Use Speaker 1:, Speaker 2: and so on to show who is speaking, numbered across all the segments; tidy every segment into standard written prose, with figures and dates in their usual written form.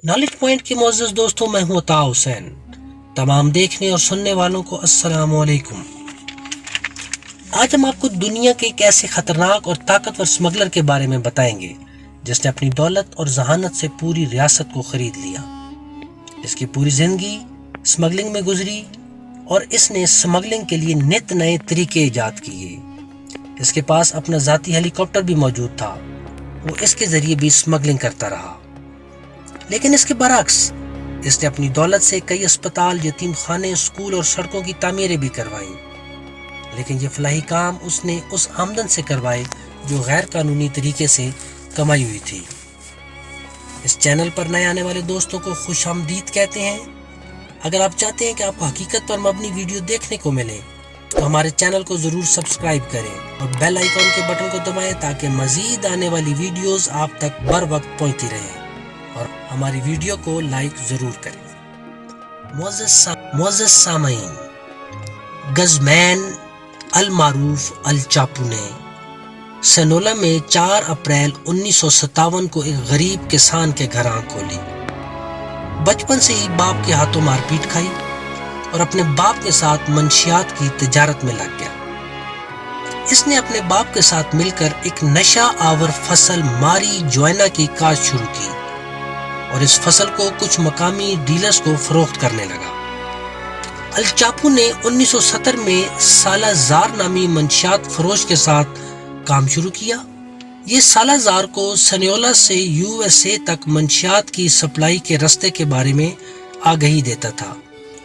Speaker 1: Knowledge point के मुअज़्ज़ज़ दोस्तों, मैं हूं अता हुसैन। तमाम देखने और सुनने वालों को अस्सलाम वालेकुम। आज हम आपको दुनिया के एक ऐसे खतरनाक और ताकतवर स्मगलर के बारे में बताएंगे जिसने अपनी दौलत और जहानत से पूरी रियासत को खरीद लिया। इसकी पूरी जिंदगी स्मगलिंग में गुजरी और इसने स्मगलिंग के लिए नित नए तरीके ईजाद किए। इसके पास अपना ज़ाती हेलीकॉप्टर भी मौजूद था। वो इसके जरिए भी स्मगलिंग करता रहा। लेकिन इसके बरक्स इसने अपनी दौलत से कई अस्पताल, यतीम खाने, स्कूल और सड़कों की तामीरें भी करवाई। लेकिन ये फलाही काम उसने उस आमदन से करवाए जो गैर कानूनी तरीके से कमाई हुई थी। इस चैनल पर नए आने वाले दोस्तों को खुशामदीद कहते हैं। अगर आप चाहते हैं कि आपको हकीकत पर मबनी वीडियो देखने को मिले तो हमारे चैनल को ज़रूर सब्सक्राइब करें और बेल आइकॉन के बटन को दबाएं ताकि मज़ीद आने वाली वीडियोस आप तक बर वक्त पहुंचती रहें और हमारी वीडियो को लाइक ज़रूर करें। मुअज़्ज़ज़ सामईन, गज़मैन अल मारूफ अल चापू ने सनोला में 4 अप्रैल 1957 को एक गरीब किसान के घर आंख खोली। बचपन से ही बाप के हाथों मारपीट खाई और अपने बाप के साथ मंशियात की तिजारत में लग गया। इसने अपने बाप के साथ मिलकर एक नशा आवर फसल मारी जोइना की काश्त शुरू की और इस फसल को कुछ मकामी डीलर्स को फरोख्त करने लगा। अल चापू ने 1970 में सालाजार नामी मंशियात फरोश के साथ काम शुरू किया। ये सालाजार को सनोला से यूएसए तक मंशियात की सप्लाई के रास्ते के बारे में आगाही देता था।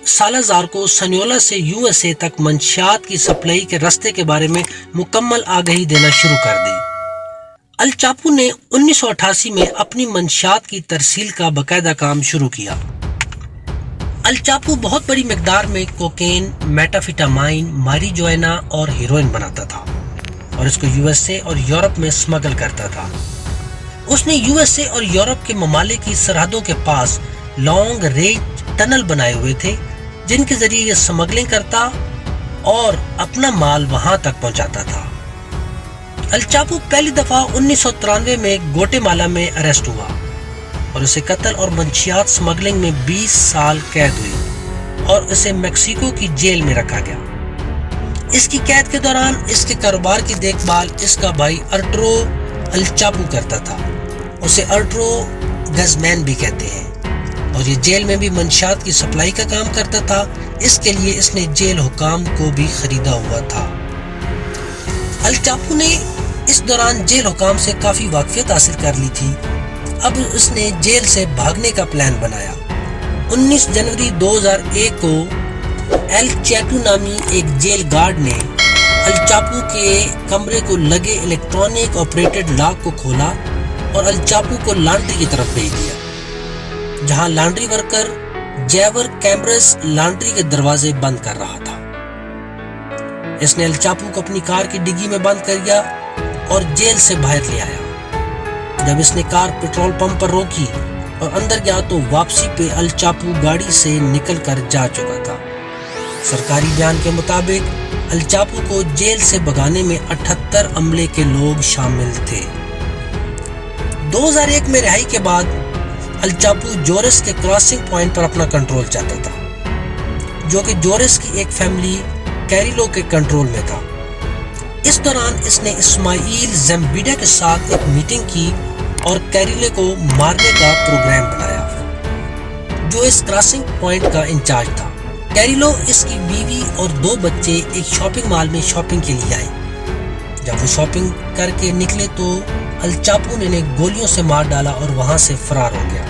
Speaker 1: सालाजार को सनोला से यूएसए तक मंशियात की सप्लाई के रास्ते के बारे में मुकम्मल आगाही देना शुरू कर दी। अल चापू ने 1988 में अपनी मंशियात की तरसील का बाकायदा काम शुरू किया। अल चापू बहुत बड़ी मिकदार में कोकेन, मेटाफिटामाइन, मारिजुआना और हेरोइन बनाता था और इसको यूएसए और यूरोप में स्मगल करता था। उसने यूएसए और यूरोप के ममालिक की सरहदों के पास लॉन्ग रेंज टनल बनाए हुए थे जिनके जरिए ये स्मगलिंग करता और अपना माल वहां तक पहुंचाता था। अल चापू पहली दफा 1993 में ग्वाटेमाला में अरेस्ट हुआ और उसे कत्ल और मंशियात स्मगलिंग में 20 साल कैद हुई और उसे मेक्सिको की जेल में रखा गया। इसकी कैद के दौरान इसके कारोबार की देखभाल इसका भाई अर्टुरो अल चापू करता था। उसे अर्टुरो गज़मैन भी कहते हैं और ये जेल में भी मंशियात की सप्लाई का काम करता था। इसके लिए इसने जेल हुकाम को भी खरीदा हुआ था। अल चापू ने इस दौरान जेल हुकाम से काफी वाकफियत हासिल कर ली थी। अब उसने जेल से भागने का प्लान बनाया। 19 जनवरी 2001 को एल चैटू नामी एक जेल गार्ड ने अल चापू के कमरे को लगे इलेक्ट्रॉनिक ऑपरेटेड लॉक को खोला और अल चापू को लॉन्ड्री की तरफ भेज दिया, जहां लॉन्ड्री वर्कर जैवर कैमरस लॉन्ड्री के दरवाजे बंद कर रहा था। इसने अल चापू को अपनी कार की डिग्गी में बंद कर दिया और जेल से बाहर ले आया। जब इसने कार पेट्रोल पंप पर रोकी और अंदर गया तो वापसी पे अल चापू गाड़ी से निकल कर जा चुका था। सरकारी बयान के मुताबिक अल चापू को जेल से भगाने में 78 अमले के लोग शामिल थे। 2001 में रिहाई के बाद अल चापू जोरेस के क्रॉसिंग पॉइंट पर अपना कंट्रोल चाहता था, जो कि जोरेस की एक फैमिली कैरिलो के कंट्रोल में था। इस दौरान इसने इस्माइल ज़म्बिडा के साथ एक मीटिंग की और कैरिलो को मारने का प्रोग्राम बनाया, जो इस क्रॉसिंग पॉइंट का इंचार्ज था। कैरिलो, इसकी बीवी और 2 बच्चे एक शॉपिंग मॉल में शॉपिंग के लिए आए। जब वो शॉपिंग करके निकले तो अल चापू ने गोलियों से मार डाला और वहां से फरार हो गया।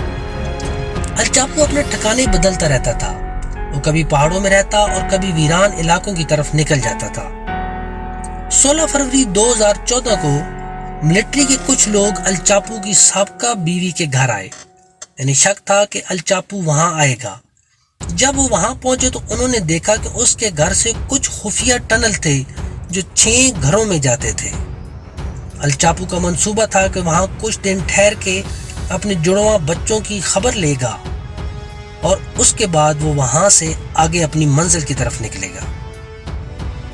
Speaker 1: अल चापू अपने ठिकाने बदलता रहता था। वो कभी पहाड़ों में रहता और कभी वीरान इलाकों की तरफ निकल जाता था। 16 फरवरी 2014 को मिलिट्री के कुछ लोग अल चापू की साबका बीवी के घर आए। यानी शक था कि अल चापू वहां आएगा। जब वो वहां पहुंचे तो उन्होंने देखा कि उसके घर से कुछ खुफिया टनल थे जो 6 घरों में जाते थे। अल चापू का मंसूबा था कि वहां कुछ दिन ठहर के अपने जुड़वा बच्चों की खबर लेगा और उसके बाद वो वहां से आगे अपनी मंजिल की तरफ निकलेगा।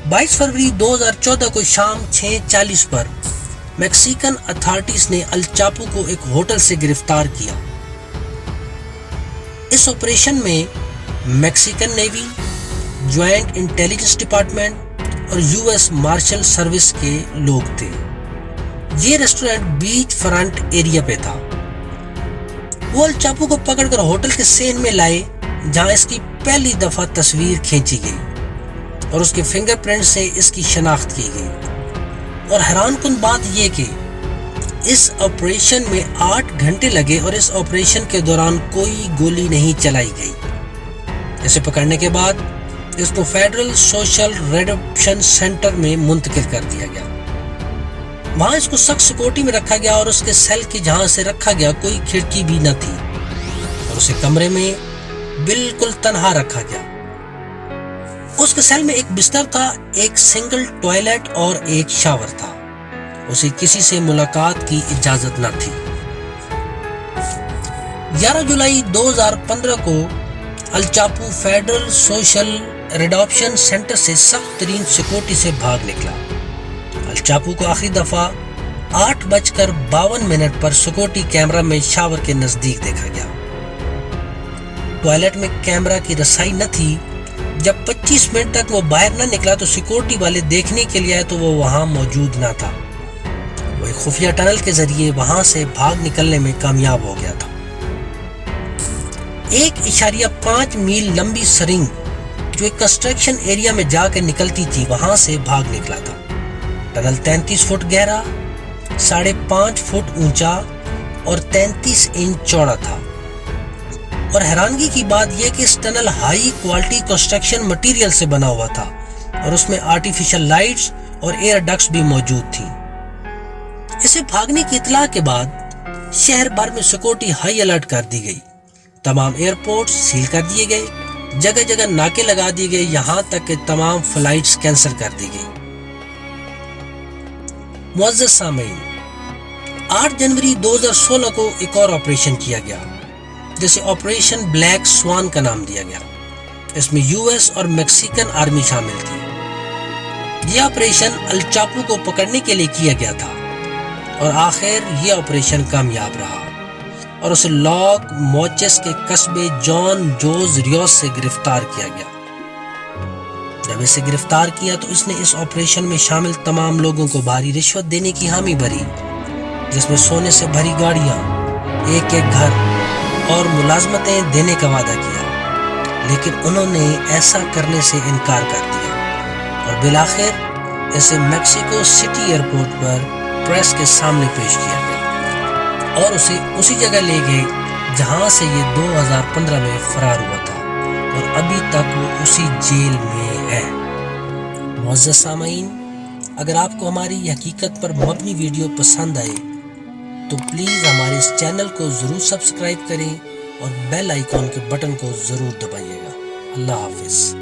Speaker 1: 22 फरवरी 2014 को शाम 6:40 पर मैक्सिकन अथॉरिटीज ने अल चापू को एक होटल से गिरफ्तार किया। اس آپریشن میں Mexican navy, joint intelligence department اور US مارشل سروس کے لوگ تھے۔ یہ ریسٹورینٹ بیچ فرنٹ ایریا پہ تھا۔ وہ الچاپو کو پکڑ کر ہوٹل کے سین میں لائے جہاں اس کی پہلی دفعہ تصویر کھینچی گئی اور اس کے فنگر پرنٹ سے اس کی شناخت کی گئی۔ اور حیران کن بات یہ کہ اس آپریشن میں 8 گھنٹے لگے اور اس آپریشن کے دوران کوئی گولی نہیں چلائی گئی۔ اسے پکڑنے کے بعد اس کو فیڈرل سوشل ریڈپشن سینٹر میں منتقل کر دیا گیا۔ وہاں اس کو سخت سیکورٹی میں رکھا گیا اور اس کے سیل کی جہاں سے رکھا گیا کوئی کھڑکی بھی نہ تھی اور اسے کمرے میں بالکل تنہا رکھا گیا۔ اس کے سیل میں ایک بستر تھا، ایک سنگل ٹوائلٹ اور ایک شاور تھا۔ اسے کسی سے ملاقات کی اجازت نہ تھی۔ 11 جولائی 2015 کو الچاپو فیڈرل سوشل ریڈاپشن سینٹر سے سخت ترین سیکورٹی سے بھاگ نکلا۔ الچاپو کو آخری دفعہ 8:52 پر سیکورٹی کیمرہ میں شاور کے نزدیک دیکھا گیا۔ ٹوائلٹ میں کیمرہ کی رسائی نہ تھی۔ جب 25 منٹ تک وہ باہر نہ نکلا تو سیکورٹی والے دیکھنے کے لیے آئے تو وہ وہاں موجود نہ تھا۔ وہ ایک خفیہ ٹنل کے ذریعے وہاں سے بھاگ نکلنے میں کامیاب ہو گیا تھا۔ 1.5 میل لمبی سرنگ جو ایک کنسٹرکشن ایریا میں جا کے نکلتی تھی وہاں سے بھاگ نکلا تھا۔ ٹنل 33 فٹ گہرا، 5.5 فٹ اونچا اور 33 انچ چوڑا تھا۔ اور حیرانگی کی بات یہ کہ اس tunnel high quality construction material سے بنا ہوا تھا اور اس میں آرٹیفیشل لائٹس اور ایئر ڈکٹس بھی موجود تھیں۔ اسے بھاگنے کی اطلاع کے بعد شہر بھر میں سیکورٹی ہائی الرٹ کر دی گئی۔ تمام ایئرپورٹ سیل کر دیے گئے، جگہ جگہ ناکے لگا دیے گئے، یہاں تک کہ تمام فلائٹس کینسل کر دی گئی۔ معزز سامعین، 8 جنوری 2016 کو ایک اور آپریشن کیا گیا جسے آپریشن بلیک سوان کا نام دیا گیا۔ اس میں US اور میکسیکن آرمی شامل تھی۔ یہ آپریشن الچاپو کو پکڑنے کے لیے کیا گیا تھا اور آخر یہ آپریشن کامیاب رہا اور اسے لاک موچس کے قصبے جان جوز ریوس سے گرفتار کیا گیا۔ جب اسے گرفتار کیا تو اس نے اس آپریشن میں شامل تمام لوگوں کو بھاری رشوت دینے کی حامی بھری، جس میں سونے سے بھری گاڑیاں، ایک گھر اور ملازمتیں دینے کا وعدہ کیا، لیکن انہوں نے ایسا کرنے سے انکار کر دیا اور بالآخر اسے میکسیکو سٹی ایئرپورٹ پر پریس کے سامنے پیش کیا گیا اور اسے اسی جگہ لے گئے جہاں سے یہ 2015 میں فرار ہوا تھا اور ابھی تک وہ اسی جیل میں ہے۔ معزز سامعین، اگر آپ کو ہماری یہ حقیقت پر مبنی ویڈیو پسند آئے تو پلیز ہمارے اس چینل کو ضرور سبسکرائب کریں اور بیل آئیکن کے بٹن کو ضرور دبائیے گا۔ اللہ حافظ۔